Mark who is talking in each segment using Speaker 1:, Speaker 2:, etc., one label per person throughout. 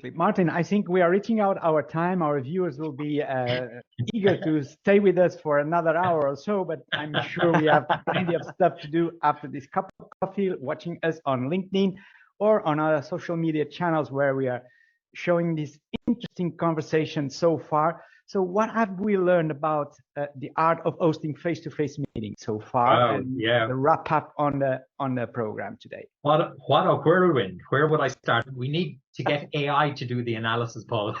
Speaker 1: Absolutely. Martin, I think we are reaching out our time. Our viewers will be eager to stay with us for another hour or so, but I'm sure we have plenty of stuff to do after this cup of coffee, watching us on LinkedIn or on our social media channels where we are showing this interesting conversation so far. So what have we learned about the art of hosting face-to-face meetings so far? And the wrap up on the program today.
Speaker 2: What a whirlwind. Where would I start? We need to get AI to do the analysis, Paul.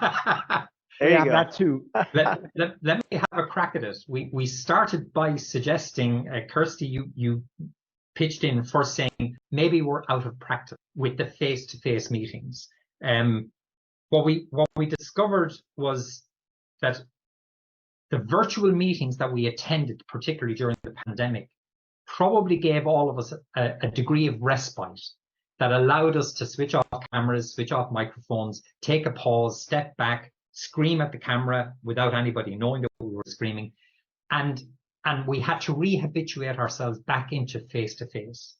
Speaker 1: There you go. That too.
Speaker 2: let me have a crack at it. We started by suggesting, Kirsty, you pitched in first saying maybe we're out of practice with the face-to-face meetings. What we discovered was that the virtual meetings that we attended, particularly during the pandemic, probably gave all of us a degree of respite that allowed us to switch off cameras, switch off microphones, take a pause, step back, scream at the camera without anybody knowing that we were screaming. And we had to rehabituate ourselves back into face-to-face.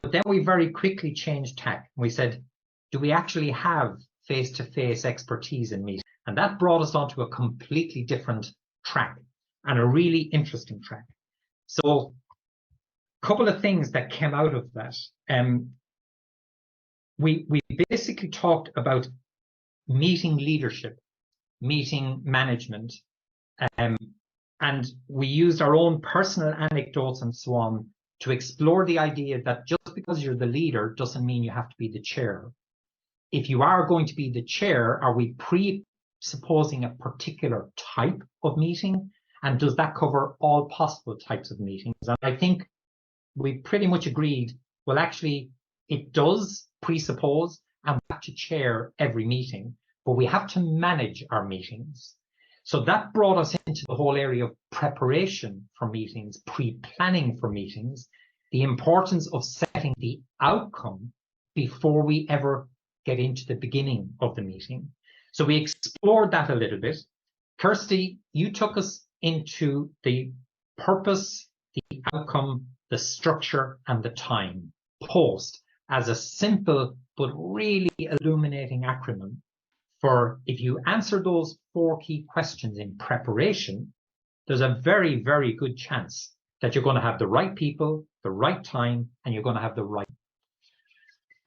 Speaker 2: But then we very quickly changed tack. We said, do we actually have face-to-face expertise in meetings? And that brought us onto a completely different track and a really interesting track. So a couple of things that came out of that. We basically talked about meeting leadership, meeting management, and we used our own personal anecdotes and so on to explore the idea that just because you're the leader doesn't mean you have to be the chair. If you are going to be the chair, are we presupposing a particular type of meeting? And does that cover all possible types of meetings? And I think we pretty much agreed, well, actually, it does presuppose and we have to chair every meeting, but we have to manage our meetings. So that brought us into the whole area of preparation for meetings, pre-planning for meetings, the importance of setting the outcome before we ever get into the beginning of the meeting. So we explored that a little bit. Kirsty, you took us into the purpose, the outcome, the structure, and the time, POST, as a simple but really illuminating acronym for if you answer those 4 key questions in preparation, there's a very, very good chance that you're going to have the right people, the right time, and you're going to have the right.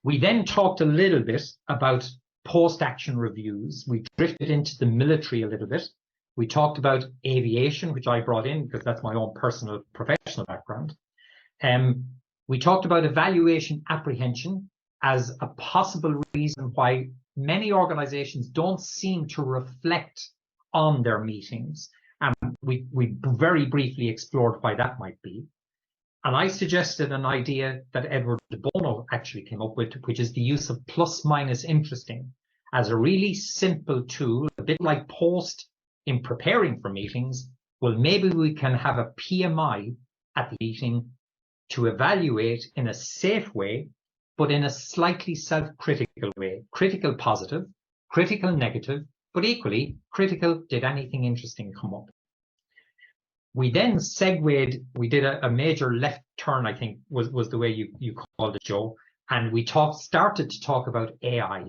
Speaker 2: We then talked a little bit about post-action reviews. We drifted into the military a little bit. We talked about aviation, which I brought in because that's my own personal professional background. We talked about evaluation apprehension as a possible reason why many organizations don't seem to reflect on their meetings. And we very briefly explored why that might be. And I suggested an idea that Edward de Bono actually came up with, which is the use of plus minus interesting as a really simple tool, a bit like POST in preparing for meetings. Well, maybe we can have a PMI at the meeting to evaluate in a safe way, but in a slightly self-critical way. Critical positive, critical negative, but equally critical, did anything interesting come up? We then segued, we did a major left turn, I think was the way you called it, Joe. And we started to talk about AI.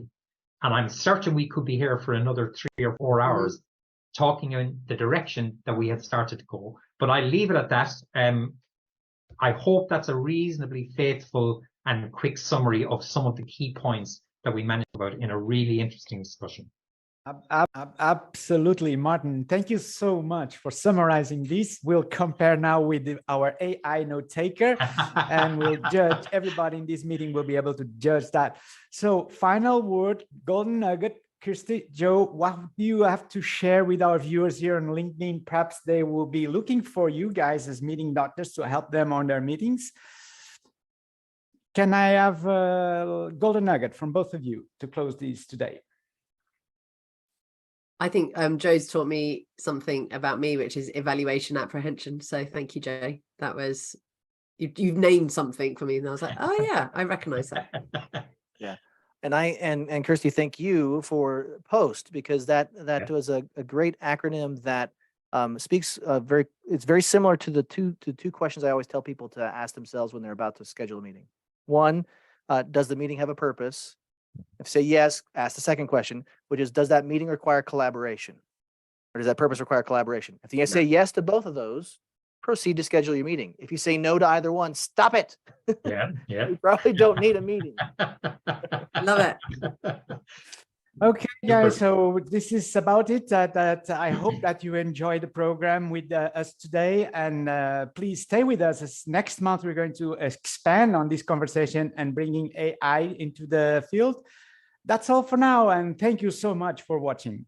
Speaker 2: And I'm certain we could be here for another 3 or 4 hours talking in the direction that we had started to go. But I leave it at that. I hope that's a reasonably faithful and quick summary of some of the key points that we managed about in a really interesting discussion.
Speaker 1: Absolutely, Martin. Thank you so much for summarizing this. We'll compare now with our AI note taker and we'll judge. Everybody in this meeting will be able to judge that. So final word, golden nugget. Kirsty, Joe, what do you have to share with our viewers here on LinkedIn? Perhaps they will be looking for you guys as meeting doctors to help them on their meetings. Can I have a golden nugget from both of you to close these today?
Speaker 3: I think Joe's taught me something about me, which is evaluation apprehension. So thank you, Joe. That was, you've named something for me. And I was like, oh yeah, I recognize that.
Speaker 4: Yeah. And Kirsty, thank you for POST, because that was a great acronym that speaks it's very similar to the two questions I always tell people to ask themselves when they're about to schedule a meeting. One, does the meeting have a purpose? If you say yes, ask the second question, which is, does that meeting require collaboration? Or does that purpose require collaboration? If you say yes to both of those, proceed to schedule your meeting. If you say no to either one, stop it.
Speaker 2: Yeah, yeah.
Speaker 4: You probably don't need a meeting.
Speaker 3: Love it.
Speaker 1: Okay, guys, so this is about it. That I hope that you enjoyed the program with us today, and please stay with us, as next month we're going to expand on this conversation and bringing AI into the field. That's all for now, and thank you so much for watching.